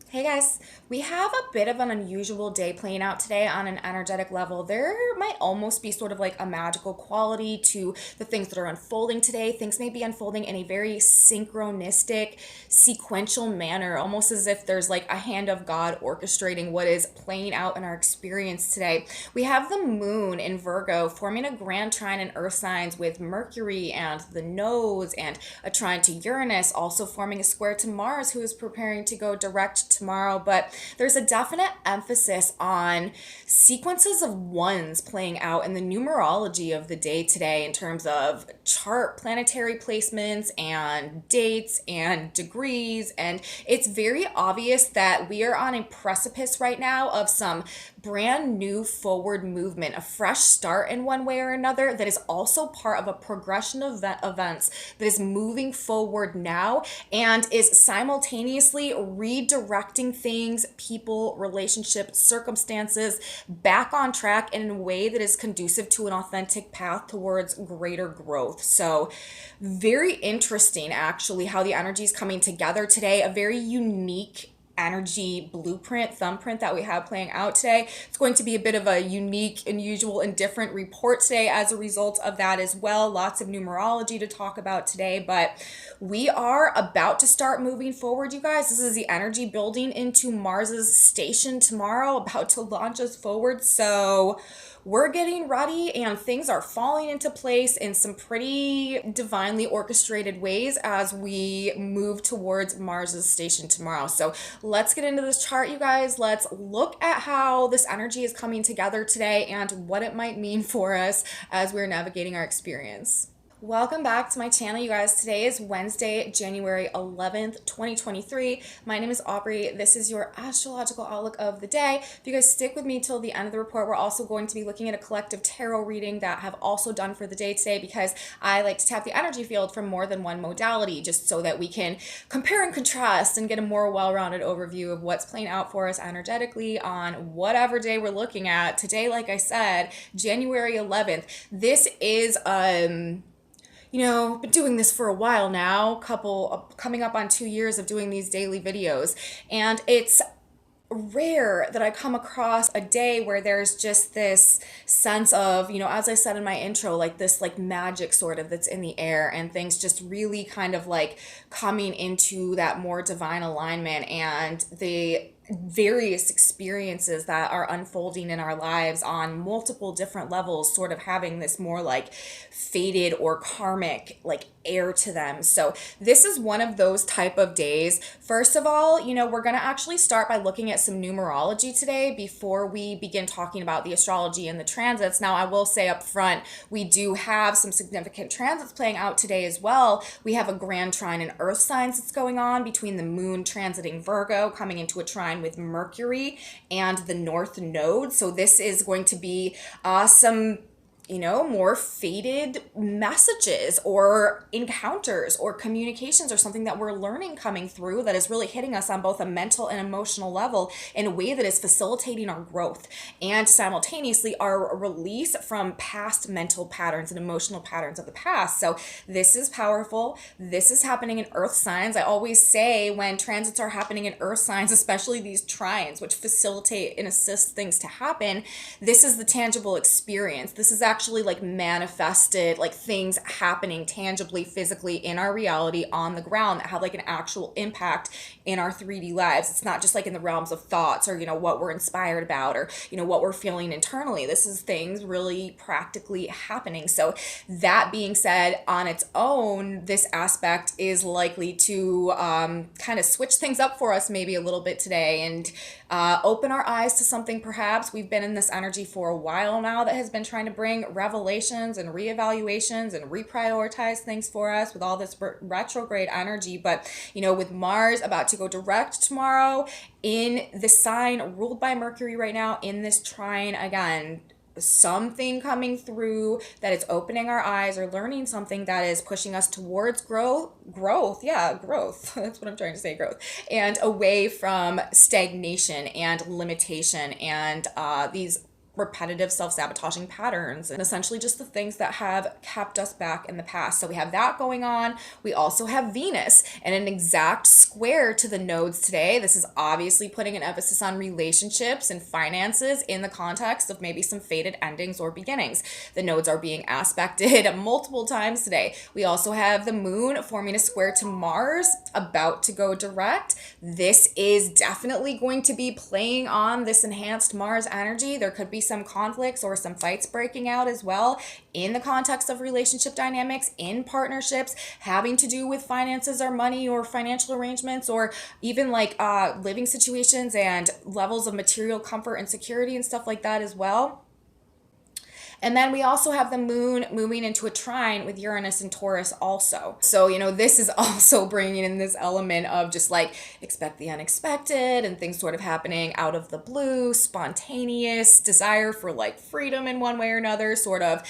Hey guys, we have a bit of an unusual day playing out today on an energetic level. There might almost be sort of like a magical quality to the things that are unfolding today. Things may be unfolding in a very synchronistic, sequential manner, almost as if there's like a hand of God orchestrating what is playing out in our experience today. We have the moon in Virgo forming a grand trine in earth signs with Mercury and the nose, and a trine to Uranus, also forming a square to Mars, who is preparing to go direct tomorrow. But there's a definite emphasis on sequences of ones playing out in the numerology of the day today in terms of chart planetary placements and dates and degrees. And it's very obvious that we are on a precipice right now of some brand new forward movement, a fresh start in one way or another that is also part of a progression of events that is moving forward now and is simultaneously redirecting things, people, relationships, circumstances back on track in a way that is conducive to an authentic path towards greater growth. So, very interesting actually how the energy is coming together today, a very unique energy blueprint, thumbprint that we have playing out today. It's going to be a bit of a unique, unusual, and different report today as a result of that as well. Lots of numerology to talk about today, but we are about to start moving forward, you guys. This is the energy building into Mars's station tomorrow, about to launch us forward. So we're getting ready and things are falling into place in some pretty divinely orchestrated ways as we move towards Mars's station tomorrow. So let's get into this chart, you guys. Let's look at how this energy is coming together today and what it might mean for us as we're navigating our experience. Welcome back to my channel, you guys. Today is Wednesday, January 11th, 2023. My name is Aubrey. This is your astrological outlook of the day. If you guys stick with me till the end of the report, we're also going to be looking at a collective tarot reading that I have also done for the day today because I like to tap the energy field from more than one modality just so that we can compare and contrast and get a more well-rounded overview of what's playing out for us energetically on whatever day we're looking at. Today, like I said, January 11th. This is been doing this for a while now, coming up on 2 years of doing these daily videos. And it's rare that I come across a day where there's just this sense of, as I said in my intro, like this like magic sort of that's in the air and things just really kind of like coming into that more divine alignment and the various experiences that are unfolding in our lives on multiple different levels sort of having this more like fated or karmic like air to them. So this is one of those type of days. First of all, we're going to actually start by looking at some numerology today before we begin talking about the astrology and the transits. Now, I will say up front, we do have some significant transits playing out today as well. We have a grand trine in earth signs that's going on between the moon transiting Virgo, coming into a trine with Mercury and the North Node. So this is going to be some more fated messages or encounters or communications or something that we're learning coming through that is really hitting us on both a mental and emotional level in a way that is facilitating our growth and simultaneously our release from past mental patterns and emotional patterns of the past. So this is powerful. This is happening in earth signs. I always say when transits are happening in earth signs, especially these trines, which facilitate and assist things to happen, this is the tangible experience. This is actually like manifested, like things happening tangibly, physically in our reality on the ground that have like an actual impact in our 3D lives. It's not just like in the realms of thoughts or, what we're inspired about or, what we're feeling internally. This is things really practically happening. So that being said, on its own, this aspect is likely to kind of switch things up for us maybe a little bit today and open our eyes to something perhaps. We've been in this energy for a while now that has been trying to bring revelations and reevaluations and reprioritize things for us with all this retrograde energy. But, with Mars about to go direct tomorrow in the sign ruled by Mercury right now in this trine, again, something coming through that is opening our eyes or learning something that is pushing us towards growth. That's what I'm trying to say, growth, and away from stagnation and limitation and these repetitive self-sabotaging patterns and essentially just the things that have kept us back in the past. So we have that going on. We also have Venus and an exact square to the nodes today. This is obviously putting an emphasis on relationships and finances in the context of maybe some fated endings or beginnings. The nodes are being aspected multiple times today. We also have the moon forming a square to Mars, about to go direct. This is definitely going to be playing on this enhanced Mars energy. There could be some conflicts or some fights breaking out as well in the context of relationship dynamics, in partnerships, having to do with finances or money or financial arrangements, or even like living situations and levels of material comfort and security and stuff like that as well. And then we also have the moon moving into a trine with Uranus and Taurus also. So, this is also bringing in this element of just like expect the unexpected and things sort of happening out of the blue, spontaneous desire for like freedom in one way or another, sort of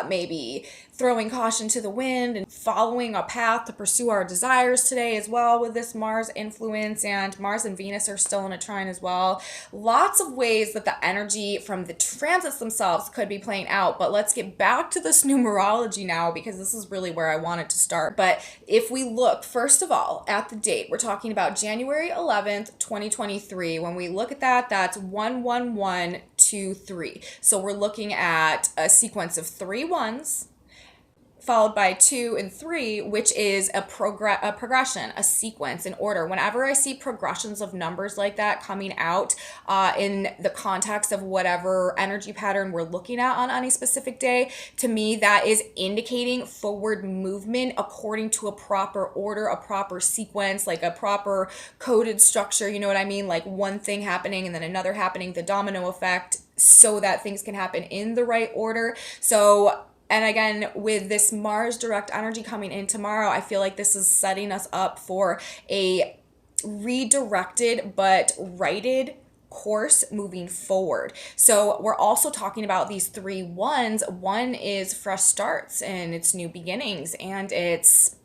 maybe throwing caution to the wind and following a path to pursue our desires today as well with this Mars influence, and Mars and Venus are still in a trine as well. Lots of ways that the energy from the transits themselves could be playing out, but let's get back to this numerology now because this is really where I wanted to start. But if we look, first of all, at the date, we're talking about January 11th, 2023. When we look at that, that's 11123. So we're looking at a sequence of 3 ones, followed by 2 and 3, which is a progression, a sequence, an order. Whenever I see progressions of numbers like that coming out in the context of whatever energy pattern we're looking at on any specific day, to me that is indicating forward movement according to a proper order, a proper sequence, like a proper coded structure, you know what I mean? Like one thing happening and then another happening, the domino effect, so that things can happen in the right order. So, and again, with this Mars direct energy coming in tomorrow, I feel like this is setting us up for a redirected but righted course moving forward. So we're also talking about these 3 ones. 1 is fresh starts and it's new beginnings and it's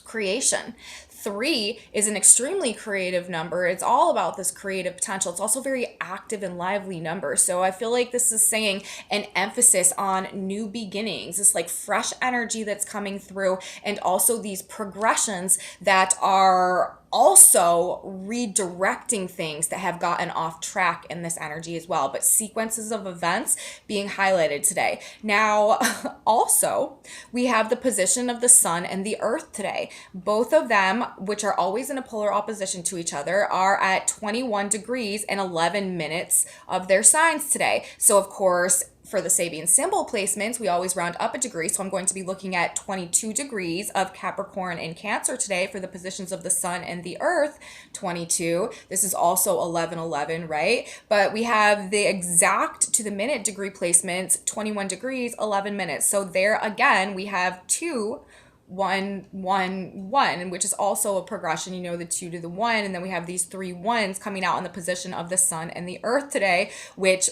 creation. 3 is an extremely creative number. It's all about this creative potential. It's also very active and lively number. So I feel like this is saying an emphasis on new beginnings, this like fresh energy that's coming through, and also these progressions that are also redirecting things that have gotten off track in this energy as well, but sequences of events being highlighted today. Now, also, we have the position of the sun and the earth today. Both of them, which are always in a polar opposition to each other, are at 21 degrees and 11 minutes of their signs today. So, of course, for the Sabian symbol placements, we always round up a degree. So I'm going to be looking at 22 degrees of Capricorn and Cancer today for the positions of the sun and the earth, 22. This is also 1111, right? But we have the exact to the minute degree placements, 21 degrees, 11 minutes. So there again, we have 2, 1, 1, 1, which is also a progression, the 2 to the 1, and then we have these 3 ones coming out in the position of the sun and the earth today, which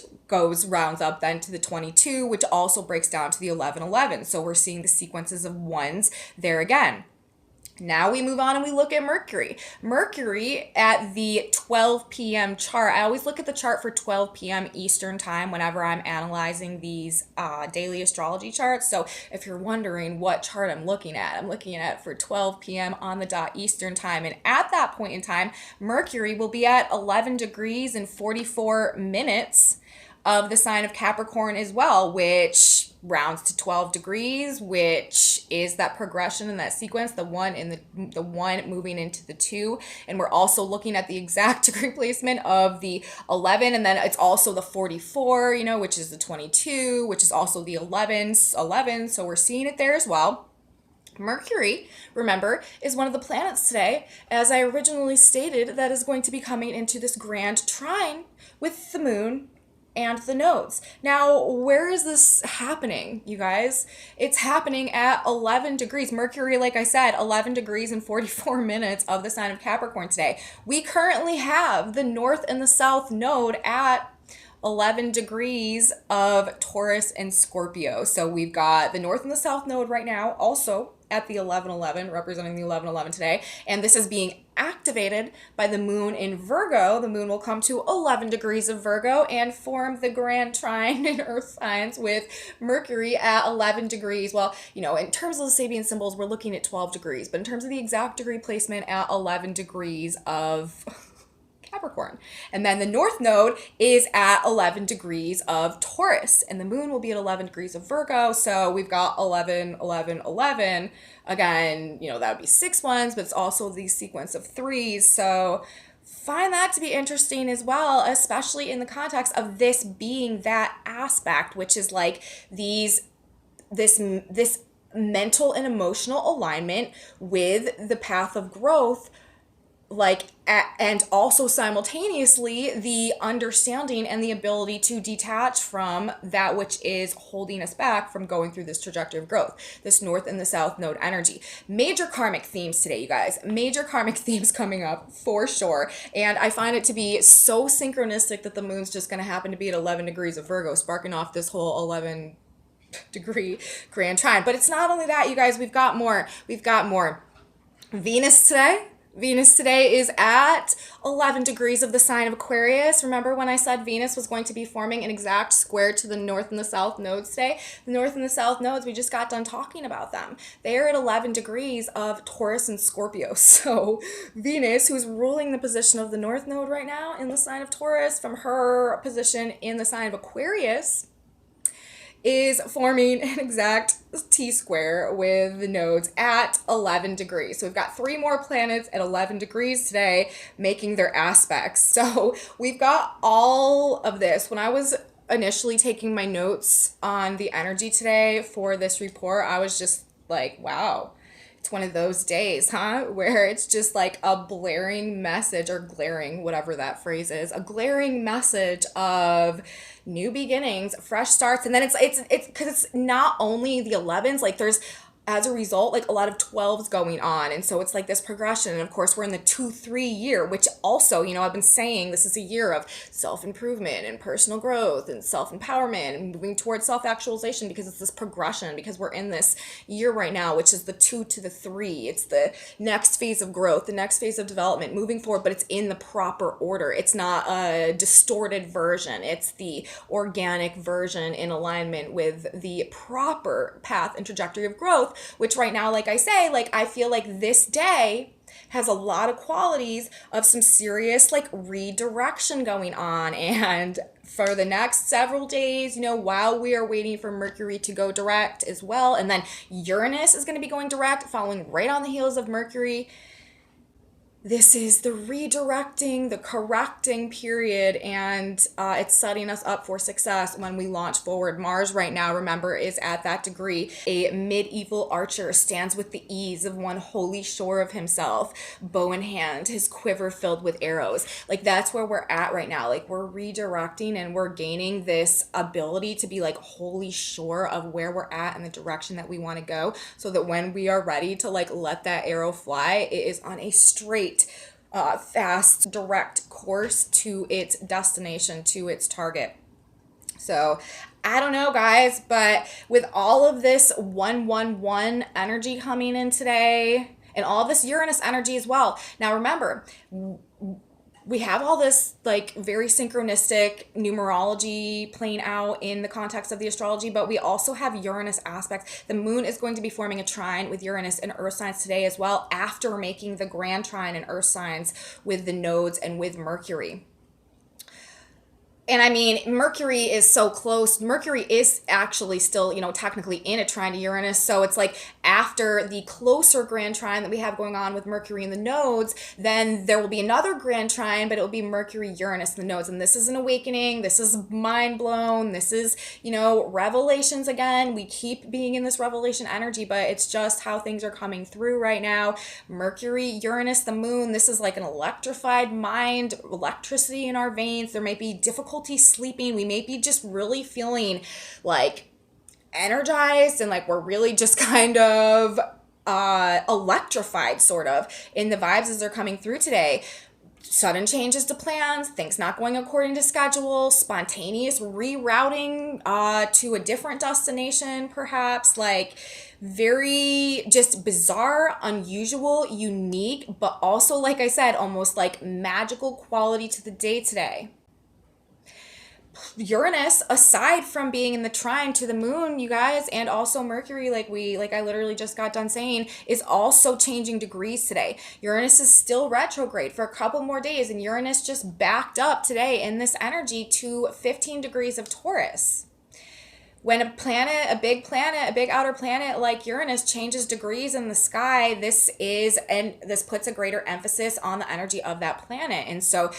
rounds up then to the 22, which also breaks down to the 1111. So we're seeing the sequences of ones there again. Now we move on and we look at Mercury. Mercury at the 12 p.m. chart. I always look at the chart for 12 p.m. Eastern time whenever I'm analyzing these daily astrology charts. So if you're wondering what chart I'm looking at for 12 p.m. on the dot Eastern time. And at that point in time, Mercury will be at 11 degrees and 44 minutes of the sign of Capricorn as well, which rounds to 12 degrees, which is that progression in that sequence, the 1 and the 1 moving into the 2. And we're also looking at the exact degree placement of the 11, and then it's also the 44, which is the 22, which is also the 11. So we're seeing it there as well. Mercury, remember, is one of the planets today, as I originally stated, that is going to be coming into this grand trine with the moon and the nodes. Now, where is this happening, you guys? It's happening at 11 degrees. Mercury, like I said, 11 degrees and 44 minutes of the sign of Capricorn today. We currently have the north and the south node at 11 degrees of Taurus and Scorpio. So we've got the north and the south node right now, also at the 1111, representing the 1111 today. And this is being activated by the moon in Virgo. The moon will come to 11 degrees of Virgo and form the grand trine in earth signs with Mercury at 11 degrees. Well, in terms of the Sabian symbols, we're looking at 12 degrees, but in terms of the exact degree placement, at 11 degrees of Capricorn. And then the north node is at 11 degrees of Taurus, and the moon will be at 11 degrees of Virgo. So we've got 11, 11, 11. Again, that would be 6 ones, but it's also the sequence of 3s. So find that to be interesting as well, especially in the context of this being that aspect, which is like this mental and emotional alignment with the path of growth, and also simultaneously the understanding and the ability to detach from that which is holding us back from going through this trajectory of growth, this north and the south node energy. Major karmic themes today, you guys. Major karmic themes coming up for sure. And I find it to be so synchronistic that the moon's just going to happen to be at 11 degrees of Virgo, sparking off this whole 11 degree grand trine. But it's not only that, you guys. We've got more. Venus today is at 11 degrees of the sign of Aquarius. Remember when I said Venus was going to be forming an exact square to the north and the south nodes today? The north and the south nodes, we just got done talking about them. They are at 11 degrees of Taurus and Scorpio. So Venus, who's ruling the position of the north node right now in the sign of Taurus, from her position in the sign of Aquarius, is forming an exact T-square with the nodes at 11 degrees. So we've got 3 more planets at 11 degrees today making their aspects. So we've got all of this. When I was initially taking my notes on the energy today for this report, I was just like, wow. It's one of those days, where it's just like a blaring message, or glaring, whatever that phrase is, a glaring message of new beginnings, fresh starts. And then it's because it's not only the 11s, like there's, as a result, like a lot of 12s going on. And so it's like this progression. And of course, we're in the 2-3 year, which also, I've been saying this is a year of self-improvement and personal growth and self-empowerment and moving towards self-actualization, because it's this progression, because we're in this year right now, which is the 2 to the 3. It's the next phase of growth, the next phase of development, moving forward, but it's in the proper order. It's not a distorted version. It's the organic version in alignment with the proper path and trajectory of growth, which right now, like I say, I feel like this day has a lot of qualities of some serious redirection going on. And for the next several days, while we are waiting for Mercury to go direct as well, and then Uranus is going to be going direct, following right on the heels of Mercury. This is the redirecting, the correcting period, and it's setting us up for success when we launch forward. Mars right now, remember, is at that degree. A medieval archer stands with the ease of one wholly sure of himself, bow in hand, his quiver filled with arrows. That's where we're at right now. We're redirecting, and we're gaining this ability to be wholly sure of where we're at and the direction that we want to go, so that when we are ready to let that arrow fly, it is on a straight, fast, direct course to its destination, to its target. So I don't know, guys, but with all of this 111 energy coming in today, and all this Uranus energy as well. Now remember, we have all this very synchronistic numerology playing out in the context of the astrology, but we also have Uranus aspects. The moon is going to be forming a trine with Uranus in earth signs today as well, after making the grand trine in earth signs with the nodes and with Mercury. And I mean, Mercury is so close. Mercury is actually still, technically in a trine to Uranus. So it's after the closer grand trine that we have going on with Mercury in the nodes, then there will be another grand trine, but it will be Mercury, Uranus in the nodes. And this is an awakening. This is mind blown. This is, revelations again. We keep being in this revelation energy, but it's just how things are coming through right now. Mercury, Uranus, the moon, this is an electrified mind, electricity in our veins. There may be difficulty sleeping. We may be just really feeling energized, and we're really just kind of electrified sort of in the vibes as they're coming through today. sudden changes to plans, things not going according to schedule, spontaneous rerouting to a different destination, perhaps, like very just bizarre, unusual, unique, but also, like I said, almost like magical quality to the day today. Uranus, aside from being in the trine to the moon, you guys, and also Mercury, like I literally just got done saying, is also changing degrees today. Uranus is still retrograde for a couple more days, and Uranus just backed up today in this energy to 15 degrees of Taurus. When a big planet, a big outer planet like Uranus changes degrees in the sky, this puts a greater emphasis on the energy of that planet. And so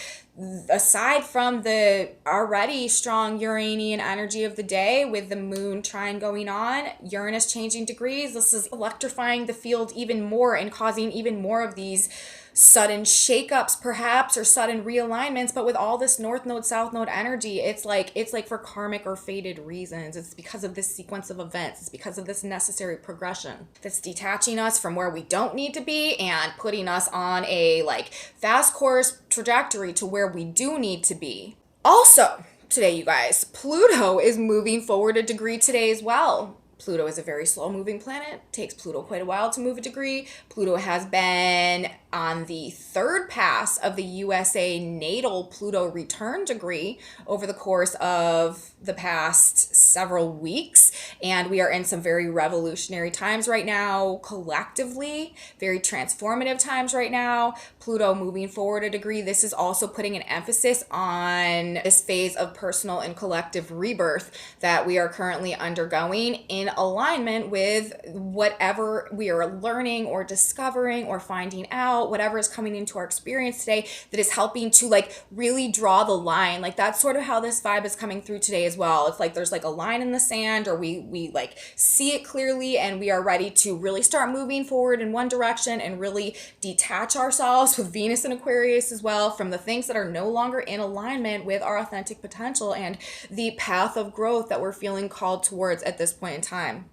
aside from the already strong Uranian energy of the day with the moon trine going on, Uranus changing degrees, this is electrifying the field even more and causing even more of these sudden shakeups perhaps, or sudden realignments. But with all this north node south node energy, it's like for karmic or fated reasons. It's because of this sequence of events. It's because of this necessary progression that's detaching us from where we don't need to be and putting us on a like fast course trajectory to where we do need to be. Also today, you guys, Pluto is moving forward a degree today as well. Pluto is a very slow moving planet. Takes Pluto quite a while to move a degree. Pluto has been on the third pass of the USA natal Pluto return degree over the course of the past several weeks. And we are in some very revolutionary times right now, collectively, very transformative times right now. Pluto moving forward a degree. This is also putting an emphasis on this phase of personal and collective rebirth that we are currently undergoing in alignment with whatever we are learning or discovering or finding out, whatever is coming into our experience today that is helping to like really draw the line. Like that's sort of how this vibe is coming through today as well. It's like there's like a line in the sand, or we like see it clearly, and we are ready to really start moving forward in one direction and really detach ourselves with Venus and Aquarius as well from the things that are no longer in alignment with our authentic potential and the path of growth that we're feeling called towards at this point in time.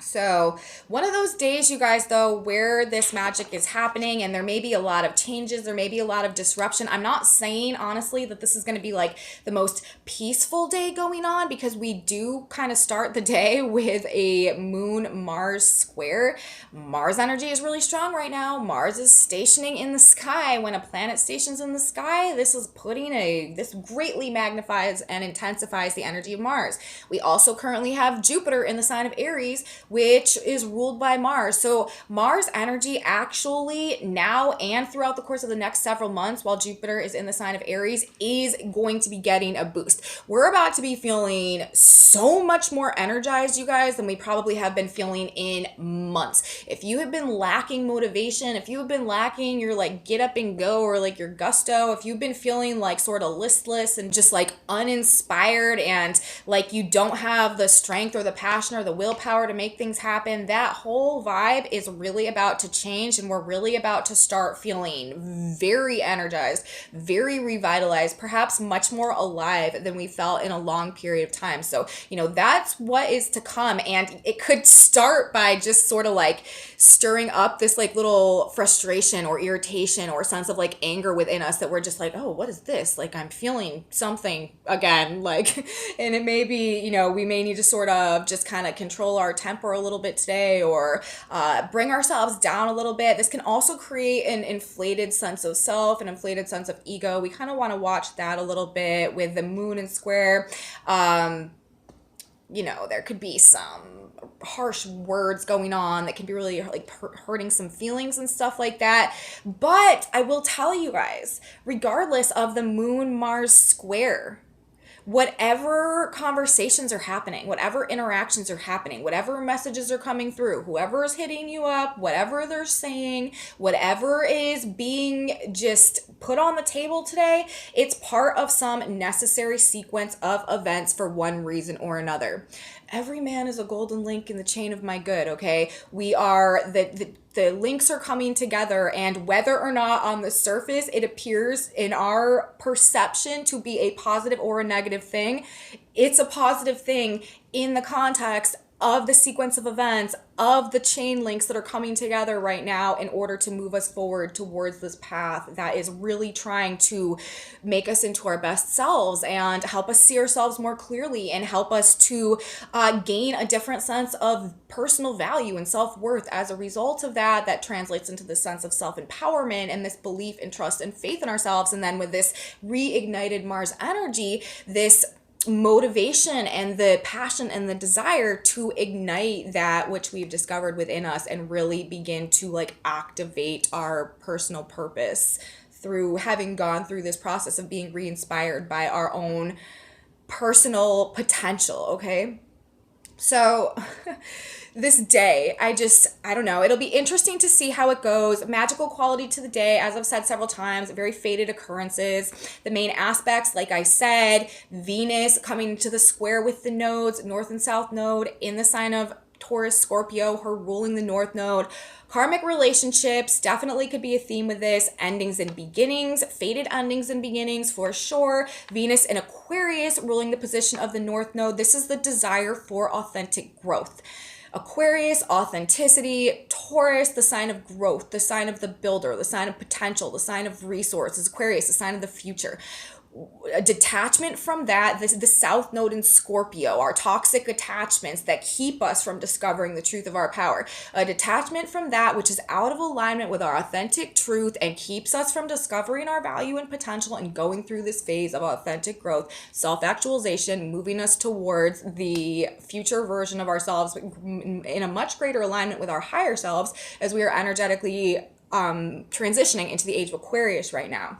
So one of those days, you guys, though, where this magic is happening and there may be a lot of changes, there may be a lot of disruption. I'm not saying, honestly, that this is going to be like the most peaceful day going on, because we do kind of start the day with a Moon-Mars square. Mars energy is really strong right now. Mars is stationing in the sky. When a planet stations in the sky, this greatly magnifies and intensifies the energy of Mars. We also currently have Jupiter in the sign of Aries, which is ruled by Mars. So Mars energy actually now and throughout the course of the next several months, while Jupiter is in the sign of Aries, is going to be getting a boost. We're about to be feeling so much more energized, you guys, than we probably have been feeling in months. If you have been lacking motivation, if you have been lacking your like get up and go or like your gusto, if you've been feeling like sort of listless and just like uninspired and like you don't have the strength or the passion or the willpower to make things happen, that whole vibe is really about to change, and we're really about to start feeling very energized, very revitalized, perhaps much more alive than we felt in a long period of time. So, that's what is to come. And it could start by just sort of like stirring up this like little frustration or irritation or sense of like anger within us that we're just like, oh, what is this? Like I'm feeling something again, like, and it may be, we may need to sort of just kind of control our temper a little bit today, or bring ourselves down a little bit. This can also create an inflated sense of self, an inflated sense of ego. We kind of want to watch that a little bit with the moon and square. There could be some harsh words going on that can be really like hurting some feelings and stuff like that. But I will tell you guys, regardless of the moon Mars square, whatever conversations are happening, whatever interactions are happening, whatever messages are coming through, whoever is hitting you up, whatever they're saying, whatever is being just put on the table today, it's part of some necessary sequence of events for one reason or another. Every man is a golden link in the chain of my good, okay? We are, the links are coming together, and whether or not on the surface it appears in our perception to be a positive or a negative thing, it's a positive thing in the context of the sequence of events, of the chain links that are coming together right now in order to move us forward towards this path that is really trying to make us into our best selves and help us see ourselves more clearly and help us to gain a different sense of personal value and self-worth. As a result of that, that translates into the sense of self-empowerment and this belief and trust and faith in ourselves. And then with this reignited Mars energy, this motivation and the passion and the desire to ignite that which we've discovered within us and really begin to like activate our personal purpose through having gone through this process of being re-inspired by our own personal potential. Okay, so this day, I don't know. It'll be interesting to see how it goes. Magical quality to the day, as I've said several times, very fated occurrences. The main aspects, like I said, Venus coming into the square with the nodes, North and South node in the sign of Taurus, Scorpio, her ruling the North node. Karmic relationships definitely could be a theme with this. Endings and beginnings, fated endings and beginnings for sure. Venus in Aquarius ruling the position of the North node. This is the desire for authentic growth. Aquarius, authenticity. Taurus, the sign of growth, the sign of the builder, the sign of potential, the sign of resources. Aquarius, the sign of the future. A detachment from that, the South node in Scorpio, our toxic attachments that keep us from discovering the truth of our power. A detachment from that which is out of alignment with our authentic truth and keeps us from discovering our value and potential and going through this phase of authentic growth, self-actualization, moving us towards the future version of ourselves in a much greater alignment with our higher selves as we are energetically transitioning into the age of Aquarius right now.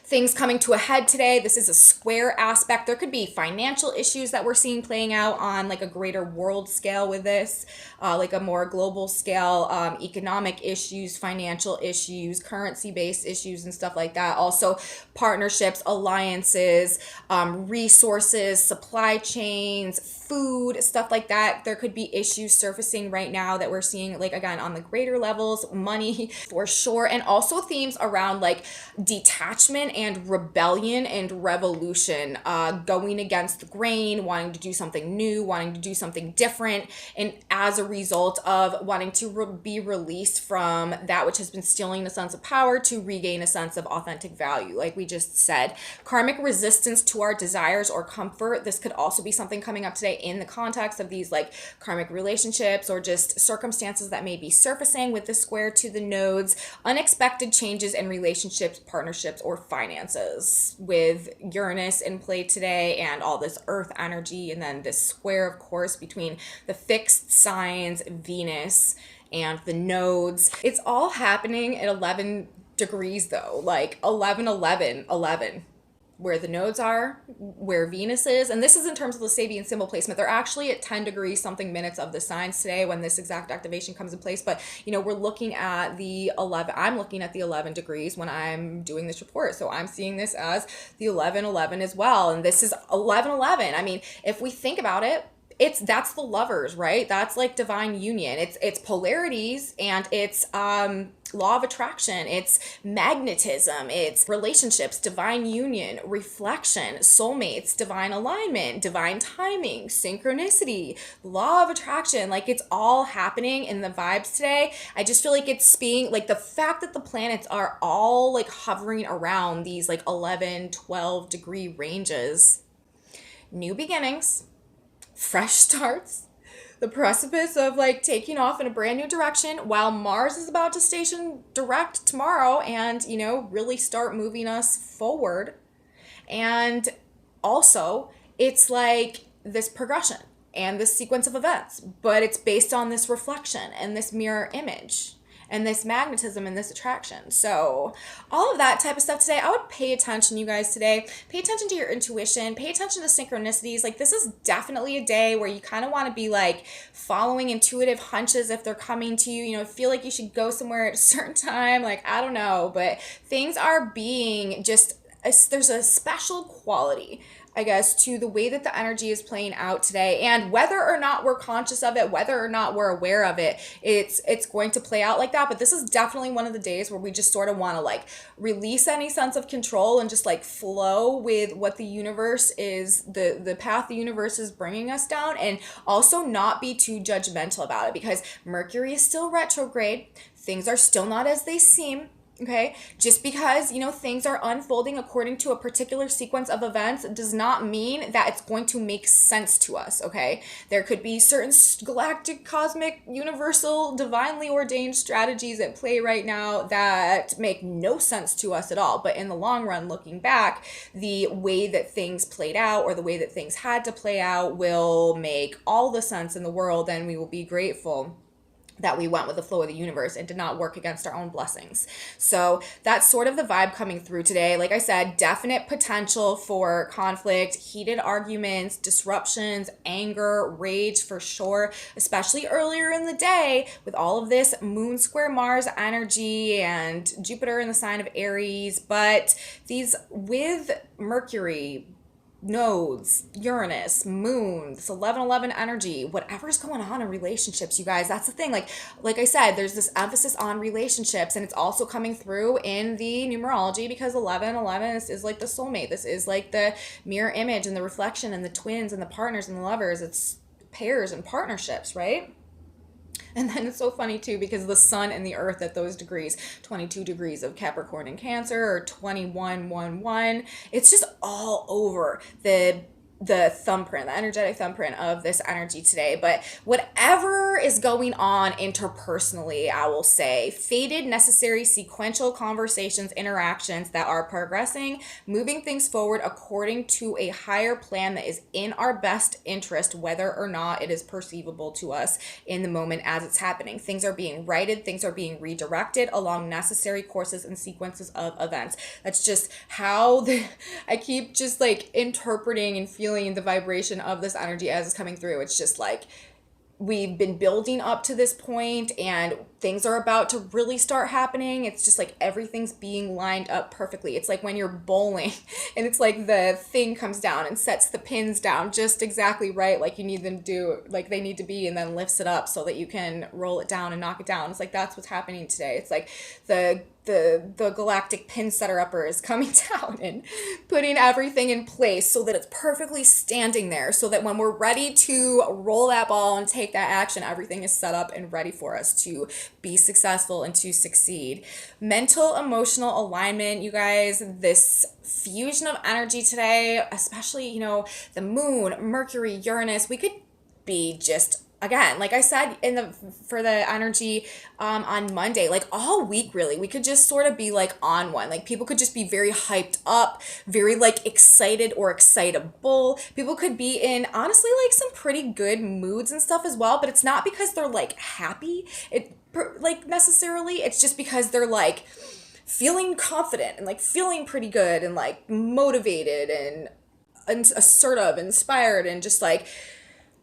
Things coming to a head today. This is a square aspect. There could be financial issues that we're seeing playing out on like a greater world scale with this, like a more global scale, economic issues, financial issues, currency-based issues and stuff like that. Also partnerships, alliances, resources, supply chains, food, stuff like that. There could be issues surfacing right now that we're seeing, like, again, on the greater levels, money for sure. And also themes around like detachment and rebellion and revolution, going against the grain, wanting to do something new, wanting to do something different. And as a result of wanting to be released from that which has been stealing a sense of power to regain a sense of authentic value. Like we just said, karmic resistance to our desires or comfort. This could also be something coming up today in the context of these like karmic relationships or just circumstances that may be surfacing with the square to the nodes. Unexpected changes in relationships, partnerships, or finances with Uranus in play today and all this earth energy, and then this square, of course, between the fixed signs, Venus, and the nodes. It's all happening at 11 degrees though, like 11, 11, 11. Where the nodes are, where Venus is, and this is in terms of the Sabian symbol placement. They're actually at 10 degrees something minutes of the signs today when this exact activation comes in place. But you know, we're looking at the 11. I'm looking at the 11 degrees when I'm doing this report, so I'm seeing this as the 11-11 as well. And this is 11-11. I mean, if we think about it, that's the lovers, right? That's like divine union. It's polarities and it's law of attraction, it's magnetism, it's relationships, divine union, reflection, soulmates, divine alignment, divine timing, synchronicity, law of attraction. Like it's all happening in the vibes today. I just feel like it's being like the fact that the planets are all like hovering around these like 11, 12 degree ranges. New beginnings, fresh starts, the precipice of like taking off in a brand new direction while Mars is about to station direct tomorrow and, you know, really start moving us forward. And also it's like this progression and this sequence of events, but it's based on this reflection and this mirror image and this magnetism and this attraction. So all of that type of stuff today, I would pay attention, you guys, today. Pay attention to your intuition. Pay attention to synchronicities. Like this is definitely a day where you kind of want to be like following intuitive hunches if they're coming to you. You know, feel like you should go somewhere at a certain time. Like, I don't know, but things are being just, there's a special quality I guess, to the way that the energy is playing out today, and whether or not we're conscious of it, whether or not we're aware of it, it's going to play out like that. But this is definitely one of the days where we just sort of want to like release any sense of control and just like flow with what the universe is, the path the universe is bringing us down, and also not be too judgmental about it, because Mercury is still retrograde. Things are still not as they seem. Okay, just because, things are unfolding according to a particular sequence of events does not mean that it's going to make sense to us. Okay, there could be certain galactic, cosmic, universal, divinely ordained strategies at play right now that make no sense to us at all. But in the long run, looking back, the way that things played out, or the way that things had to play out, will make all the sense in the world, and we will be grateful that we went with the flow of the universe and did not work against our own blessings. So that's sort of the vibe coming through today. Like I said, definite potential for conflict, heated arguments, disruptions, anger, rage for sure, especially earlier in the day with all of this moon square Mars energy and Jupiter in the sign of Aries. But these with Mercury, nodes, Uranus, moon, this 11-11 energy, whatever's going on in relationships, you guys, that's the thing. Like I said, there's this emphasis on relationships, and it's also coming through in the numerology, because 11-11 is like the soulmate. This is like the mirror image and the reflection and the twins and the partners and the lovers. It's pairs and partnerships, right? And then it's so funny too, because the sun and the earth at those degrees, 22 degrees of Capricorn and Cancer, or 21-1-1, it's just all over the thumbprint, the energetic thumbprint of this energy today. But whatever is going on interpersonally, I will say, fated, necessary, sequential conversations, interactions that are progressing, moving things forward according to a higher plan that is in our best interest, whether or not it is perceivable to us in the moment as it's happening. Things are being righted, things are being redirected along necessary courses and sequences of events. That's just how I keep just like interpreting and feeling the vibration of this energy as it's coming through. It's just like we've been building up to this point, and things are about to really start happening. It's just like everything's being lined up perfectly. It's like when you're bowling and it's like the thing comes down and sets the pins down just exactly right, like you need them to do, like they need to be, and then lifts it up so that you can roll it down and knock it down. It's like that's what's happening today. It's like the galactic pin setter upper is coming down and putting everything in place so that it's perfectly standing there, so that when we're ready to roll that ball and take that action, everything is set up and ready for us to be successful and to succeed. Mental, emotional alignment, you guys, this fusion of energy today, especially, the moon, Mercury, Uranus, we could be just, again, like I said for the energy on Monday, like all week really, we could just sort of be like on one. Like people could just be very hyped up, very like excited or excitable. People could be in honestly like some pretty good moods and stuff as well, but it's not because they're like happy, necessarily. It's just because they're like feeling confident and like feeling pretty good and like motivated and assertive, inspired, and just like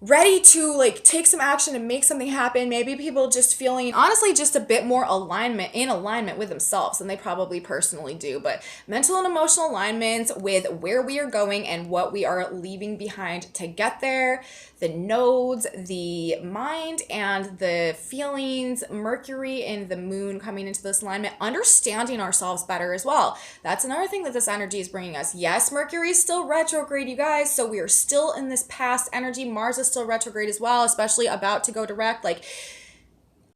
ready to like take some action and make something happen. Maybe people just feeling honestly just a bit more in alignment with themselves than they probably personally do. But mental and emotional alignments with where we are going and what we are leaving behind to get there. The nodes, the mind and the feelings, Mercury and the moon coming into this alignment, understanding ourselves better as well. That's another thing that this energy is bringing us. Yes, Mercury is still retrograde, you guys, so we are still in this past energy. Mars is still retrograde as well, especially about to go direct. Like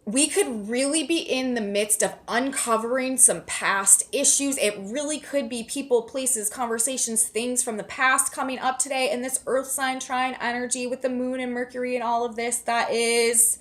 we could really be in the midst of uncovering some past issues. It really could be people, places, conversations, things from the past coming up today in this earth sign trine energy with the moon and Mercury and all of this that is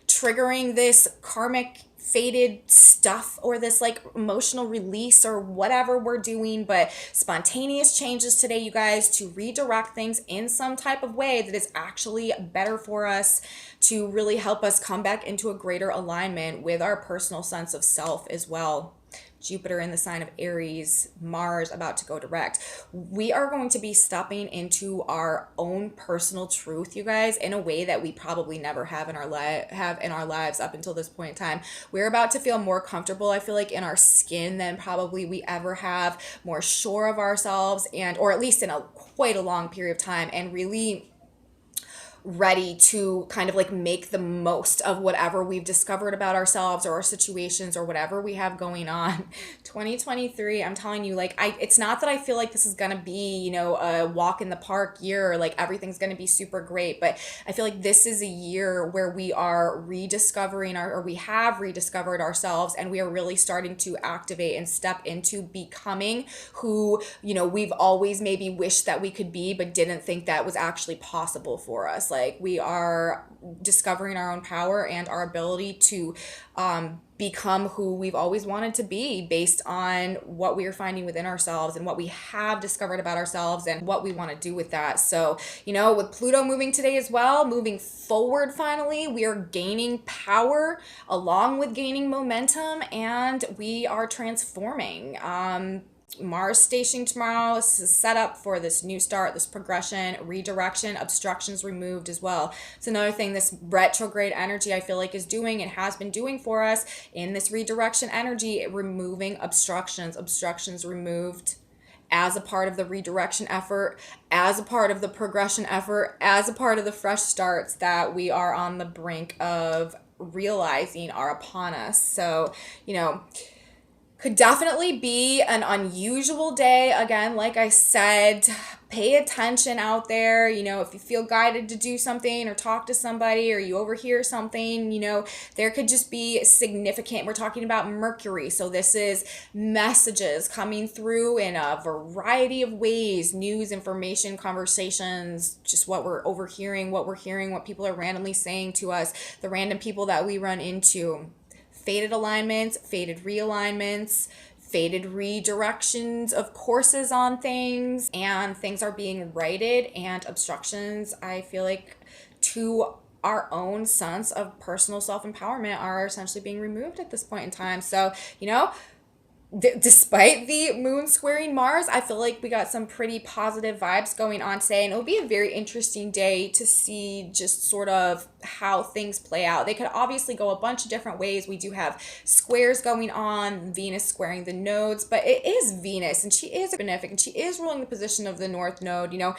triggering this karmic fated stuff, or this like emotional release or whatever we're doing. But spontaneous changes today, you guys, to redirect things in some type of way that is actually better for us, to really help us come back into a greater alignment with our personal sense of self as well. Jupiter in the sign of Aries, Mars about to go direct. We are going to be stepping into our own personal truth, you guys, in a way that we probably never have in our lives up until this point in time. We're about to feel more comfortable, I feel like, in our skin than probably we ever have, more sure of ourselves, and or at least in a quite a long period of time, and really ready to kind of like make the most of whatever we've discovered about ourselves or our situations or whatever we have going on. 2023, I'm telling you, like, it's not that I feel like this is gonna be, you know, a walk in the park year, or like everything's gonna be super great, but I feel like this is a year where we are rediscovering or we have rediscovered ourselves, and we are really starting to activate and step into becoming who, you know, we've always maybe wished that we could be but didn't think that was actually possible for us. Like, we are discovering our own power and our ability to become who we've always wanted to be, based on what we are finding within ourselves and what we have discovered about ourselves and what we want to do with that. So, you know, with Pluto moving today as well, moving forward, finally, we are gaining power along with gaining momentum, and we are transforming. Mars stationing tomorrow is set up for this new start, this progression, redirection, obstructions removed as well. It's another thing this retrograde energy I feel like is doing and has been doing for us in this redirection energy, removing obstructions removed as a part of the redirection effort, as a part of the progression effort, as a part of the fresh starts that we are on the brink of realizing are upon us. So, you know, could definitely be an unusual day. Again, like I said, pay attention out there. You know, if you feel guided to do something or talk to somebody, or you overhear something, you know, there could just be significant, we're talking about Mercury. So this is messages coming through in a variety of ways, news, information, conversations, just what we're overhearing, what we're hearing, what people are randomly saying to us, the random people that we run into. Fated alignments, fated realignments, fated redirections of courses on things, and things are being righted, and obstructions, I feel like, to our own sense of personal self-empowerment are essentially being removed at this point in time. So, you know, despite the moon squaring Mars, I feel like we got some pretty positive vibes going on today, and it'll be a very interesting day to see just sort of how things play out. They could obviously go a bunch of different ways. We do have squares going on, Venus squaring the nodes, but it is Venus, and she is benefic, and she is ruling the position of the North Node, you know.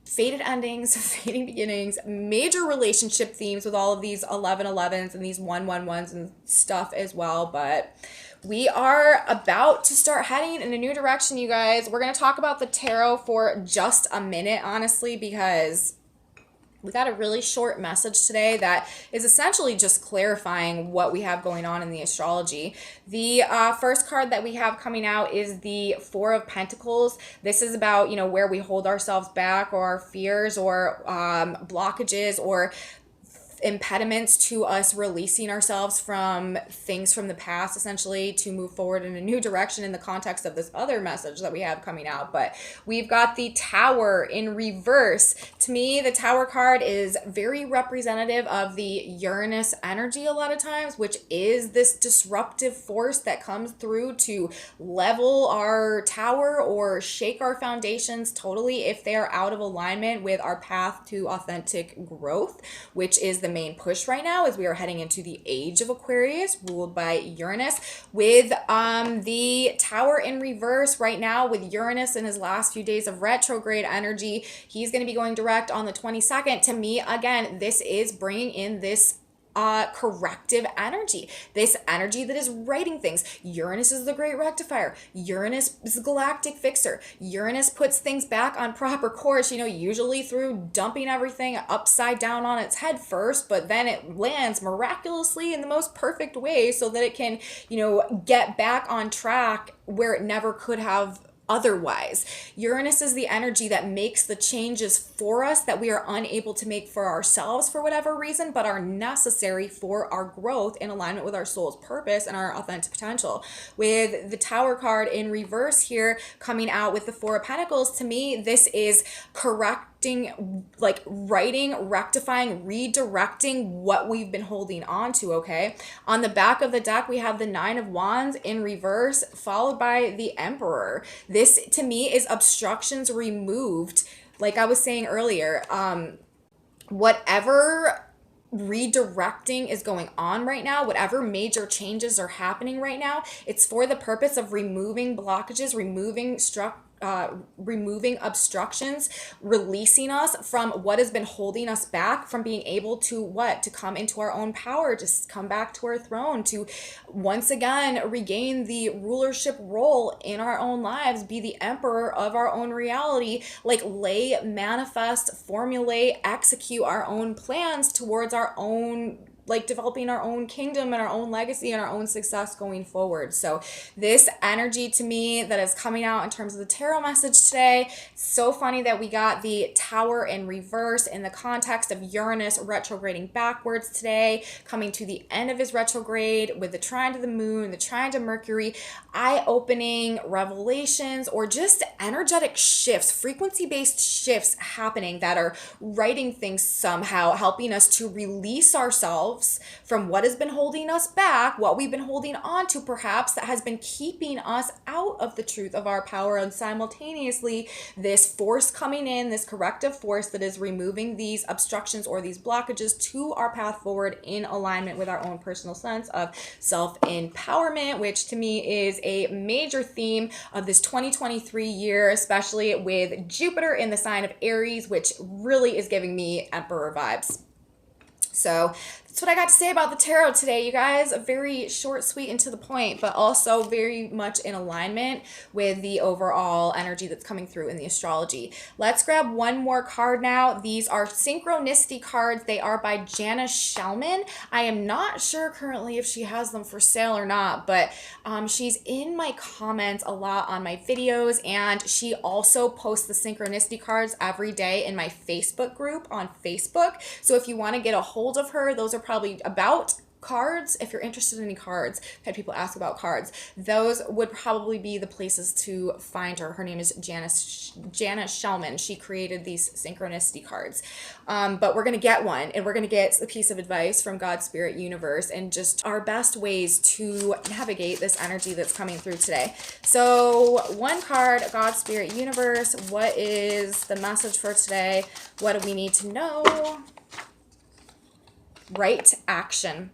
Fated endings, fading beginnings, major relationship themes with all of these 1111s and these 111s and stuff as well. But we are about to start heading in a new direction, you guys. We're going to talk about the tarot for just a minute, honestly, because we got a really short message today that is essentially just clarifying what we have going on in the astrology. The first card that we have coming out is the Four of Pentacles. This is about, you know, where we hold ourselves back, or our fears, or blockages, or impediments to us releasing ourselves from things from the past, essentially, to move forward in a new direction in the context of this other message that we have coming out. But we've got the Tower in reverse. To me, the Tower card is very representative of the Uranus energy a lot of times, which is this disruptive force that comes through to level our tower or shake our foundations totally if they are out of alignment with our path to authentic growth, which is the main push right now as we are heading into the age of Aquarius, ruled by Uranus, with the Tower in reverse right now, with Uranus in his last few days of retrograde energy. He's going to be going direct on the 22nd. To me, again, this is bringing in this corrective energy, this energy that is righting things. Uranus is the great rectifier. Uranus is the galactic fixer. Uranus puts things back on proper course, you know, usually through dumping everything upside down on its head first, but then it lands miraculously in the most perfect way so that it can, you know, get back on track where it never could have otherwise. Uranus is the energy that makes the changes for us that we are unable to make for ourselves for whatever reason, but are necessary for our growth in alignment with our soul's purpose and our authentic potential. With the Tower card in reverse here coming out with the Four of Pentacles, to me, this is correct like writing, rectifying, redirecting what we've been holding on to, okay? On the back of the deck, we have the Nine of Wands in reverse, followed by the Emperor. This, to me, is obstructions removed. Like I was saying earlier, whatever redirecting is going on right now, whatever major changes are happening right now, it's for the purpose of removing blockages, removing obstructions, releasing us from what has been holding us back from being able to to come into our own power, just come back to our throne, to once again regain the rulership role in our own lives, be the emperor of our own reality, like manifest, formulate, execute our own plans towards our own, like developing our own kingdom and our own legacy and our own success going forward. So this energy to me that is coming out in terms of the tarot message today, so funny that we got the Tower in reverse in the context of Uranus retrograding backwards today, coming to the end of his retrograde with the trine to the moon, the trine to Mercury, eye-opening revelations, or just energetic shifts, frequency-based shifts happening that are writing things somehow, helping us to release ourselves from what has been holding us back, what we've been holding on to perhaps that has been keeping us out of the truth of our power, and simultaneously this force coming in, this corrective force that is removing these obstructions or these blockages to our path forward in alignment with our own personal sense of self-empowerment, which to me is a major theme of this 2023 year, especially with Jupiter in the sign of Aries, which really is giving me Emperor vibes. So that's what I got to say about the tarot today, you guys. Very short, sweet, and to the point, but also very much in alignment with the overall energy that's coming through in the astrology. Let's grab one more card now. These are synchronicity cards. They are by Janice Shellman. I am not sure currently if she has them for sale or not, but she's in my comments a lot on my videos, and she also posts the synchronicity cards every day in my Facebook group on Facebook. So if you want to get a hold of her, those are probably about cards. If you're interested in any cards, I've had people ask about cards, those would probably be the places to find her. Her name is Janice Shellman. She created these synchronicity cards. But we're going to get one, and we're going to get a piece of advice from God, Spirit, Universe, and just our best ways to navigate this energy that's coming through today. So one card, God, Spirit, Universe, what is the message for today? What do we need to know? Right action.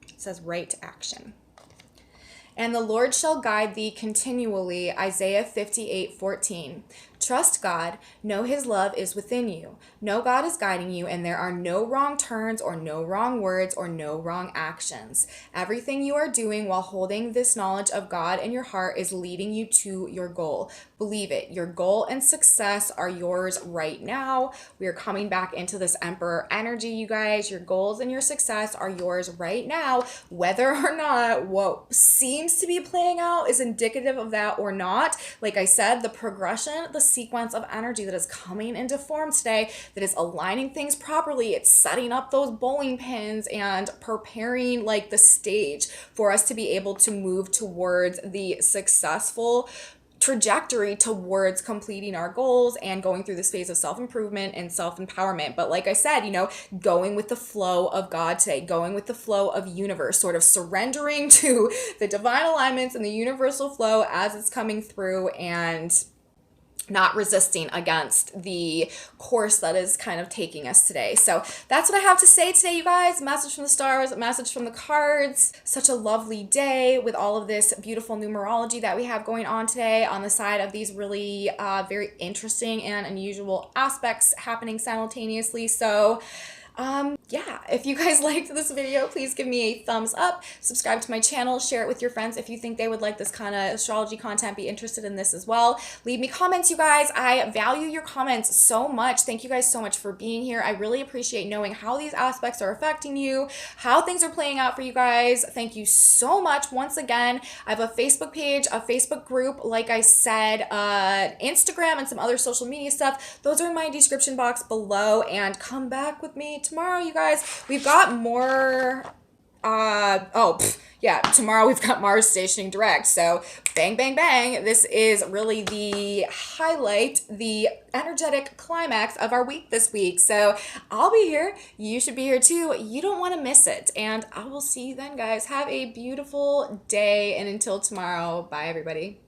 It says right action. And the Lord shall guide thee continually, Isaiah 58:14. Trust God, know his love is within you. Know God is guiding you, and there are no wrong turns or no wrong words or no wrong actions. Everything you are doing while holding this knowledge of God in your heart is leading you to your goal. Believe it. Your goal and success are yours right now. We are coming back into this Emperor energy, you guys. Your goals and your success are yours right now, whether or not what seems to be playing out is indicative of that or not. Like I said, the progression, the sequence of energy that is coming into form today, that is aligning things properly. It's setting up those bowling pins and preparing like the stage for us to be able to move towards the successful trajectory towards completing our goals and going through this phase of self-improvement and self-empowerment. But like I said, going with the flow of God today, going with the flow of universe, sort of surrendering to the divine alignments and the universal flow as it's coming through, and not resisting against the course that is kind of taking us today. So that's what I have to say today, you guys. Message from the stars, message from the cards. Such a lovely day with all of this beautiful numerology that we have going on today on the side of these really very interesting and unusual aspects happening simultaneously. So yeah, if you guys liked this video, please give me a thumbs up, subscribe to my channel, share it with your friends if you think they would like this kind of astrology content, be interested in this as well. Leave me comments, you guys. I value your comments so much. Thank you guys so much for being here. I really appreciate knowing how these aspects are affecting you, how things are playing out for you guys. Thank you so much. Once again, I have a Facebook page, a Facebook group, like I said, Instagram, and some other social media stuff. Those are in my description box below, and come back with me tomorrow, you guys. We've got more Yeah, tomorrow we've got Mars stationing direct. So bang, bang, bang. This is really the highlight, the energetic climax of our week this week. So I'll be here. You should be here too. You don't want to miss it. And I will see you then, guys. Have a beautiful day. And until tomorrow, bye, everybody.